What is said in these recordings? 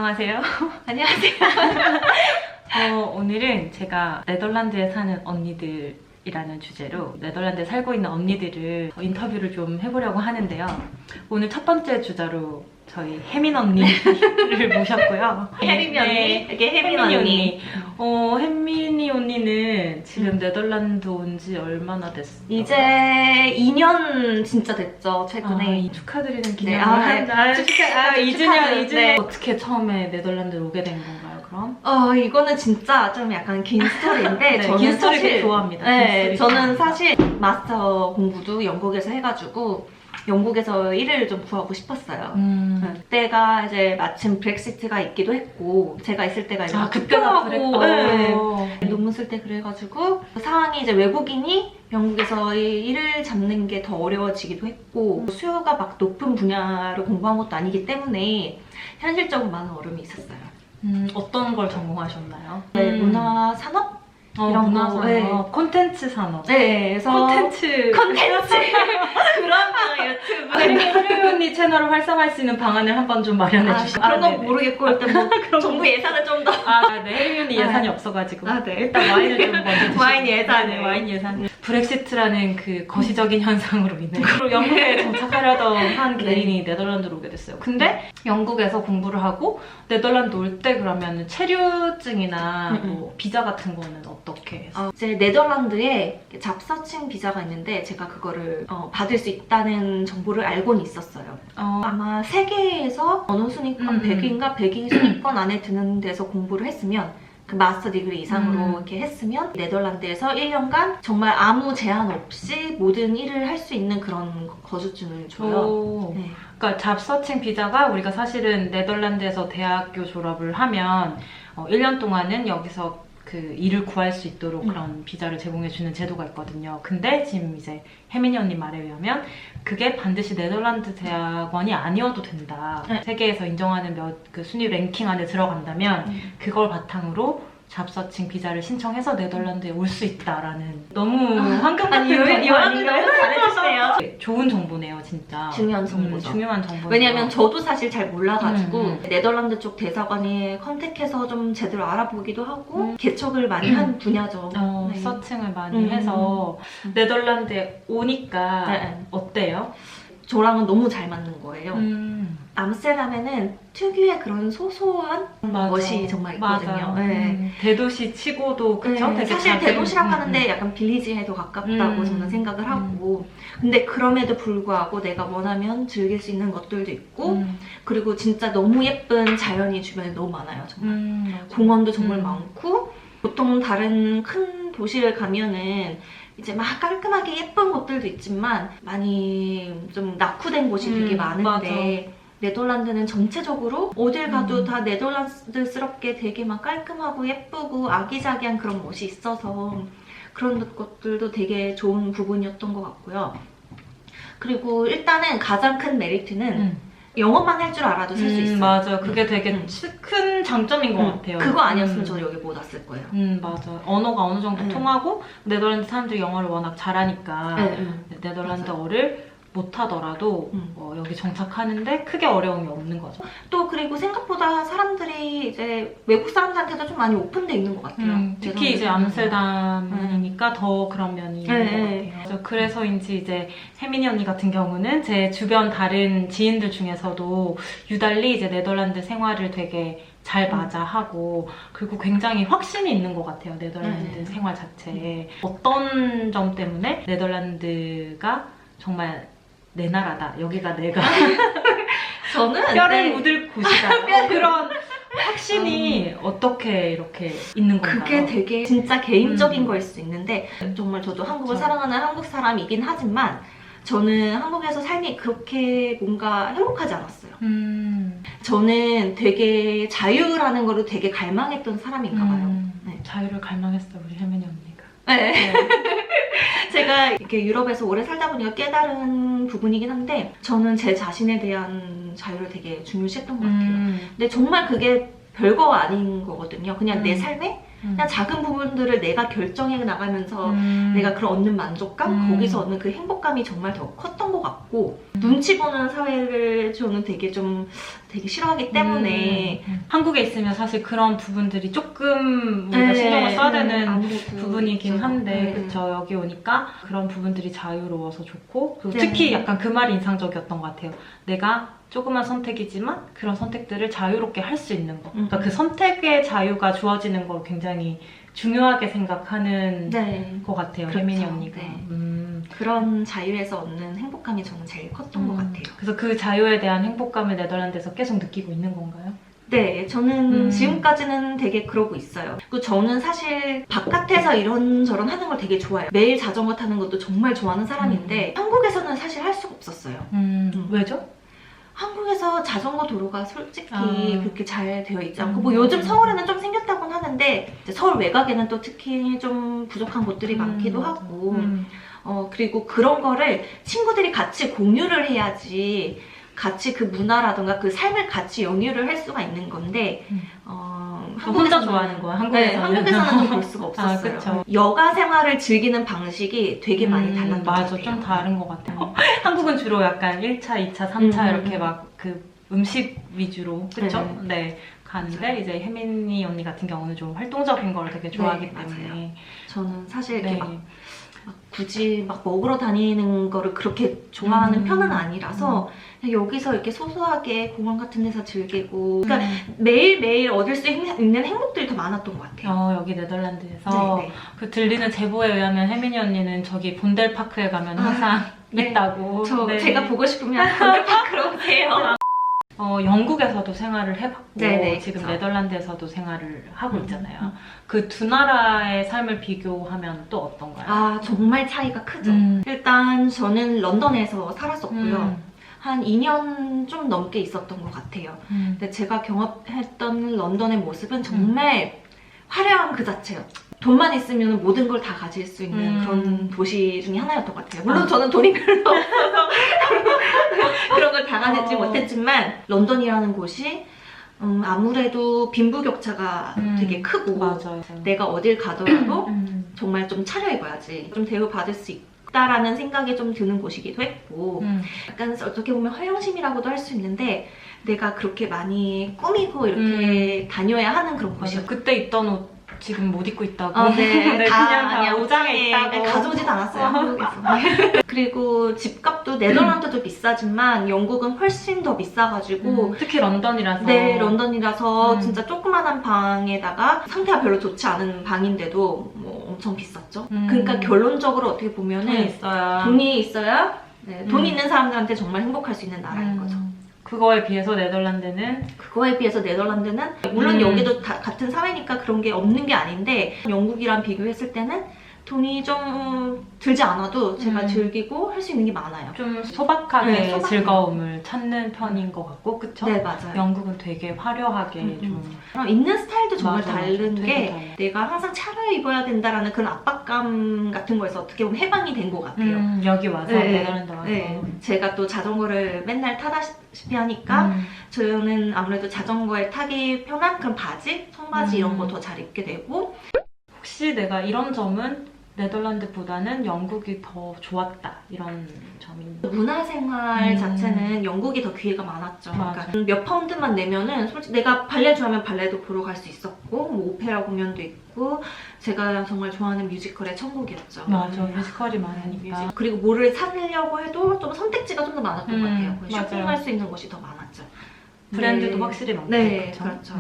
안녕하세요. 안녕하세요. 오늘은 제가 네덜란드에 사는 언니들이라는 주제로 네덜란드에 살고 있는 언니들을 인터뷰를 좀 해보려고 하는데요. 오늘 첫 번째 주자로 저희 혜민 언니를 모셨고요. 혜림이 언니? 이게 혜민 언니. 혜민이 언니는 지금 네덜란드 온 지 얼마나 됐어요? 이제 2년 진짜 됐죠, 최근에. 축하드리는 네, 기념을 축하드려요. 2주년. 네. 어떻게 처음에 네덜란드에 오게 된 건가요, 그럼? 이거는 진짜 좀 약간 긴 스토리인데, 네, 저는 긴 스토리 사실, 좋아합니다. 네, 긴 스토리 저는 좋아합니다. 사실 마스터 공부도 영국에서 해가지고, 영국에서 일을 좀 구하고 싶었어요. 그때가 이제 마침 브렉시트가 있기도 했고, 제가 있을 때가 이제 그때가 투표하고, 네, 논문 쓸 때 그래가지고 상황이 이제 외국인이 영국에서 일을 잡는 게 더 어려워지기도 했고, 수요가 막 높은 분야로 공부한 것도 아니기 때문에 현실적으로 많은 어려움이 있었어요. 어떤 걸 전공하셨나요? 네, 문화산업? 이런 거, 문화산업, 네. 콘텐츠 산업. 네, 그래서 콘텐츠. 그런 유튜브. 하루 언니 채널을 활성화할 수 있는 방안을 한번 좀 마련해 주시죠. 그런 건 모르겠고 일단 뭐 정부 예산을 좀 더. 네, 혜민 언니 예산이 없어가지고. 네. 일단 와인을 좀 먼저 드시고. 와인 예산. 네, 와인 예산. 브렉시트라는 그 거시적인 현상으로 인해 영국에 정착하려던 한 개인이 네덜란드로 오게 됐어요. 근데 영국에서 공부를 하고 네덜란드 올 때 그러면 체류증이나 뭐 비자 같은 거는 어떻게 했어요? 이제 네덜란드에 잡서칭 비자가 있는데 제가 그거를 받을 수 있다는 정보를 알고는 있었어요. 아마 세계에서 언어 순위권 100위인가 100위 순위권 안에 드는 데서 공부를 했으면 그 마스터 디그리 이상으로 이렇게 했으면 네덜란드에서 1년간 정말 아무 제한 없이 모든 일을 할 수 있는 그런 거주증을 줘요. 네. 그러니까 잡서칭 비자가 우리가 사실은 네덜란드에서 대학교 졸업을 하면 1년 동안은 여기서 그 일을 구할 수 있도록 그런 비자를 제공해주는 제도가 있거든요. 근데 지금 이제 혜민이 언니 말에 의하면 그게 반드시 네덜란드 대학원이 아니어도 된다. 세계에서 인정하는 그 순위 랭킹 안에 들어간다면 그걸 바탕으로 잡서칭 비자를 신청해서 네덜란드에 올 수 있다라는 너무 황금 같은 정보 아닌가요? 잘해주시네요. 좋은 정보네요, 진짜. 중요한 정보죠. 중요한 정보. 왜냐면 저도 사실 잘 몰라가지고 네덜란드 쪽 대사관에 컨택해서 좀 제대로 알아보기도 하고 개척을 많이 한 분야죠. 네. 서칭을 많이 해서 네덜란드에 오니까 어때요? 저랑은 너무 잘 맞는 거예요. 암스테르담에는 특유의 그런 소소한 것이 정말 있거든요. 네. 대도시 치고도 그쵸? 네. 사실 대도시라고 하는데 약간 빌리지에도 가깝다고 저는 생각을 하고 근데 그럼에도 불구하고 내가 원하면 즐길 수 있는 것들도 있고 그리고 진짜 너무 예쁜 자연이 주변에 너무 많아요. 정말 공원도 정말 많고 보통 다른 큰 도시를 가면은 이제 막 깔끔하게 예쁜 곳들도 있지만 많이 좀 낙후된 곳이 되게 많은데 맞아. 네덜란드는 전체적으로 어딜 가도 다 네덜란드스럽게 되게 막 깔끔하고 예쁘고 아기자기한 그런 멋이 있어서 그런 것들도 되게 좋은 부분이었던 것 같고요. 그리고 일단은 가장 큰 메리트는 영어만 할 줄 알아도 살 수 있어요. 맞아요. 그게 되게 큰 장점인 것 같아요. 그거 아니었으면 저는 여기 못 왔을 거예요. 맞아요. 언어가 어느 정도 통하고 네덜란드 사람들이 영어를 워낙 잘하니까 네덜란드어를 못하더라도 여기 정착하는데 크게 어려움이 없는 거죠. 또 그리고 생각보다 사람들이 이제 외국 사람들한테도 좀 많이 오픈돼 있는 것 같아요. 특히 이제 암스테르담이니까 더 그런 면이 있는 것 같아요. 그래서인지 이제 혜민이 언니 같은 경우는 제 주변 다른 지인들 중에서도 유달리 이제 네덜란드 생활을 되게 잘 맞아하고 그리고 굉장히 확신이 있는 것 같아요. 네덜란드 생활 자체에. 어떤 점 때문에 네덜란드가 정말 내 나라다. 여기가 내가 저는 뼈를 묻을 곳이다. 그런 확신이 어떻게 이렇게 있는 건가요? 그게 되게 진짜 개인적인 거일 수 있는데 정말 저도 한국을 사랑하는 한국 사람이긴 하지만 저는 한국에서 삶이 그렇게 뭔가 행복하지 않았어요. 저는 되게 자유라는 거를 되게 갈망했던 사람인가 봐요. 자유를 갈망했어요, 우리 혜민이 언니가. 네. 제가 이렇게 유럽에서 오래 살다 보니까 깨달은 부분이긴 한데 저는 제 자신에 대한 자유를 되게 중요시했던 것 같아요. 근데 정말 그게 별거 아닌 거거든요. 그냥 내 삶에 그냥 작은 부분들을 내가 결정해 나가면서 내가 그런 얻는 만족감, 거기서 얻는 그 행복감이 정말 더 컸던 것 같고 눈치 보는 사회를 저는 되게 싫어하기 때문에 한국에 있으면 사실 그런 부분들이 조금 우리가 신경을 써야 되는 아무래도 부분이긴 있죠. 한데 네. 그쵸. 여기 오니까 그런 부분들이 자유로워서 좋고 그리고 네. 특히 약간 그 말이 인상적이었던 것 같아요. 내가 조그만 선택이지만 그런 선택들을 자유롭게 할 수 있는 거. 그러니까 그 선택의 자유가 주어지는 걸 굉장히 중요하게 생각하는 네. 것 같아요. 그렇죠. 혜민이 언니가. 네. 그런 자유에서 얻는 행복감이 저는 제일 컸던 것 같아요. 그래서 그 자유에 대한 행복감을 네덜란드에서 계속 느끼고 있는 건가요? 네, 저는 지금까지는 되게 그러고 있어요. 그리고 저는 사실 바깥에서 이런저런 하는 걸 되게 좋아해요. 매일 자전거 타는 것도 정말 좋아하는 사람인데 한국에서는 사실 할 수가 없었어요. 왜죠? 한국에서 자전거 도로가 솔직히 그렇게 잘 되어 있지 않고 뭐 맞아요. 요즘 서울에는 좀 생겼다고는 하는데 이제 서울 외곽에는 또 특히 좀 부족한 곳들이 많기도 하고 그리고 그런 거를 친구들이 같이 공유를 해야지 같이 그 문화라던가 그 삶을 같이 영유를 할 수가 있는 건데 혼자 좋아하는 거야, 한국에서는. 네, 한국에서는 좀 볼 수가 없었어요. 그쵸. 여가 생활을 즐기는 방식이 되게 많이 달랐던 것 맞아, 같아요. 좀 다른 것 같아요. 한국은 주로 약간 1차, 2차, 3차 이렇게 막 그 음식 위주로 그쵸? 네. 가는데 맞아요. 이제 혜민이 언니 같은 경우는 좀 활동적인 걸 되게 좋아하기 네, 때문에 맞아요. 저는 사실 이렇게 네. 막 굳이 막 먹으러 다니는 거를 그렇게 좋아하는 편은 아니라서 그냥 여기서 이렇게 소소하게 공원 같은 데서 즐기고 그러니까 매일매일 얻을 수 있는 행복들이 더 많았던 것 같아요. 여기 네덜란드에서 네, 네. 그 들리는 제보에 의하면 혜민이 언니는 저기 본델파크에 가면 항상 네. 있다고. 네. 제가 보고 싶으면 본델파크로 오세요. 영국에서도 생활을 해봤고 네네, 지금 그쵸. 네덜란드에서도 생활을 하고 있잖아요. 그 두 나라의 삶을 비교하면 또 어떤가요? 정말 차이가 크죠. 일단 저는 런던에서 살았었고요. 한 2년 좀 넘게 있었던 것 같아요. 근데 제가 경험했던 런던의 모습은 정말 화려한 그 자체요. 돈만 있으면 모든 걸 다 가질 수 있는 그런 도시 중에 하나였던 것 같아요. 물론 저는 돈이 별로 없어서 그런 걸 다 가지지 못했지만 런던이라는 곳이 아무래도 빈부격차가 되게 크고 맞아요. 내가 어딜 가더라도 정말 좀 차려입어야지 좀 대우받을 수 있다라는 생각이 좀 드는 곳이기도 했고 약간 어떻게 보면 허영심이라고도 할 수 있는데 내가 그렇게 많이 꾸미고 이렇게 다녀야 하는 그런 맞아요. 곳이었어요. 그때 입던 옷 지금 못 입고 있다고. 네, 그냥 아니야, 다 오장에 있다고. 네, 가져오진 않았어요, 한국에서. 그리고 집값도 네덜란드도 비싸지만 영국은 훨씬 더 비싸가지고 특히 런던이라서. 네, 런던이라서 진짜 조그만한 방에다가 상태가 별로 좋지 않은 방인데도 뭐 엄청 비쌌죠. 그러니까 결론적으로 어떻게 보면은 돈이 있어야 네, 돈 있는 사람들한테 정말 행복할 수 있는 나라인 거죠. 그거에 비해서 네덜란드는 그거에 비해서 네덜란드는 물론 여기도 같은 사회니까 그런 게 없는 게 아닌데 영국이랑 비교했을 때는 돈이 좀 들지 않아도 제가 즐기고 할 수 있는 게 많아요. 좀 소박하게 네, 소박하게. 즐거움을 찾는 편인 것 같고 그쵸? 네, 맞아요. 영국은 되게 화려하게 좀 그럼 입는 스타일도 정말 맞아요. 다른 되게 게 달라요. 내가 항상 차려입어야 된다라는 그런 압박감 같은 거에서 어떻게 보면 해방이 된 것 같아요. 여기 와서 네, 네덜란드 와서 네. 제가 또 자전거를 맨날 타다시피 하니까 저는 아무래도 자전거에 타기 편한 그런 바지, 청바지 이런 거 더 잘 입게 되고 혹시 내가 이런 점은 네덜란드보다는 영국이 더 좋았다 이런 점이 문화생활 자체는 영국이 더 기회가 많았죠. 맞아. 그러니까 몇 파운드만 내면은 솔직히 내가 발레 좋아하면 발레도 보러 갈 수 있었고 뭐 오페라 공연도 있고 제가 정말 좋아하는 뮤지컬의 천국이었죠. 맞아 뮤지컬이 많으니까 그리고 뭐를 사려고 해도 좀 선택지가 좀 더 많았던 것 같아요. 맞아요. 쇼핑할 수 있는 곳이 더 많았죠. 브랜드도 네. 확실히 많고 네, 그쵸? 그렇죠.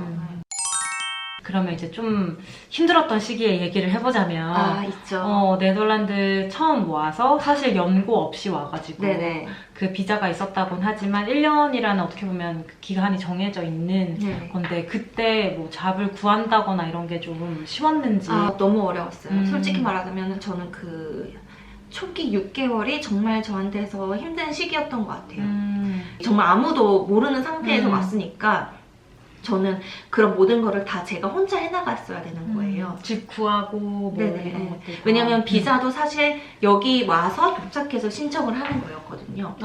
그러면 이제 좀 힘들었던 시기에 얘기를 해보자면 있죠. 네덜란드 처음 와서 사실 연고 없이 와가지고 네네. 그 비자가 있었다곤 하지만 1년이라는 어떻게 보면 그 기간이 정해져 있는 네. 건데 그때 뭐 잡을 구한다거나 이런 게 좀 쉬웠는지 너무 어려웠어요. 솔직히 말하자면 저는 그 초기 6개월이 정말 저한테서 힘든 시기였던 것 같아요. 정말 아무도 모르는 상태에서 왔으니까 저는 그런 모든 거를 다 제가 혼자 해나갔어야 되는 거예요. 집 구하고 뭐 네네. 이런 것들. 왜냐면 비자도 사실 여기 와서 도착해서 신청을 하는 거였거든요.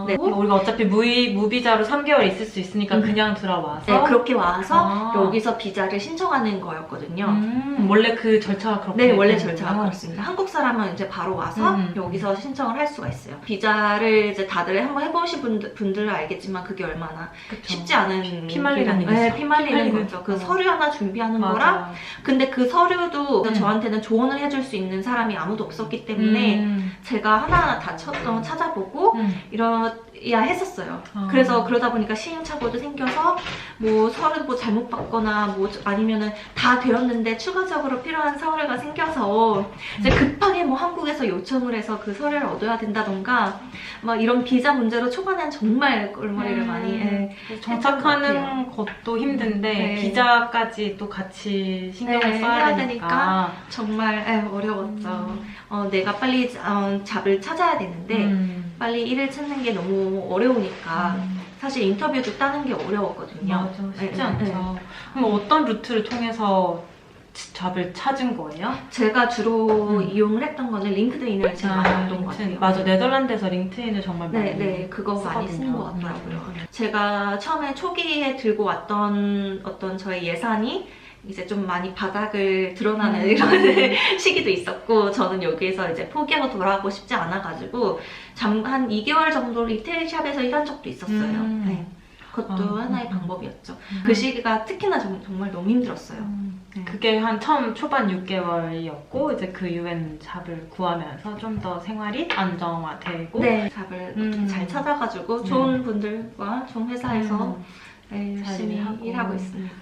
네. 우리가 어차피 무비자로 3개월 있을 수 있으니까 그냥 들어와서 네, 그렇게 와서 여기서 비자를 신청하는 거였거든요. 원래 그 절차가 그렇게 네, 원래 되는구나. 절차가 그렇습니다. 한국 사람은 이제 바로 와서 여기서 신청을 할 수가 있어요. 비자를 이제 다들 한번 해보신 분들은 알겠지만 그게 얼마나 그쵸. 쉽지 않은 피말리는 일이라는- 네, 일이죠. 피말리는 거죠. 그 서류 하나 준비하는 거랑 맞아. 근데 그 서류도 저한테는 조언을 해줄 수 있는 사람이 아무도 없었기 때문에 제가 하나하나 다 찾아보고 이러야 했었어요. 그래서 그러다 보니까 시행착오도 생겨서 뭐 서류 뭐 잘못 받거나 뭐 아니면은 다 되었는데 추가적으로 필요한 서류가 생겨서 이제 급하게 뭐 한국에서 요청을 해서 그 서류를 얻어야 된다던가 막 이런 비자 문제로 초반엔 정말 꼴머리를 많이 정착하는 것도 힘든데 네. 비자까지 또 같이 신경을 네, 써야 해야 되니까 정말 어려웠죠. 내가 빨리 잡을 찾아야 되는데 빨리 일을 찾는 게 너무 어려우니까 사실 인터뷰도 따는 게 어려웠거든요. 맞아, 쉽지 네, 않죠. 네. 그럼 어떤 루트를 통해서 잡을 찾은 거예요? 제가 주로 이용을 했던 거는 링크드인을 제가 많이 했던 것 같아요. 맞아, 네덜란드에서 링크드인을 정말 많이 네, 그거 많이 쓰는 것 쓰거든요. 같더라고요. 제가 처음에 초기에 들고 왔던 어떤 저의 예산이 이제 좀 많이 바닥을 드러나는 이런 시기도 있었고 저는 여기에서 이제 포기하고 돌아가고 싶지 않아가지고 한 2개월 정도 리테일샵에서 일한 적도 있었어요. 네. 그것도 하나의 방법이었죠. 그 시기가 특히나 정말 너무 힘들었어요. 네. 그게 한 처음 초반 6개월이었고 이제 그 UN 잡을 구하면서 좀 더 생활이 안정화되고 네, 잡을 어떻게 잘 찾아가지고 좋은 분들과 좋은 회사에서 열심히 하고. 일하고 있습니다.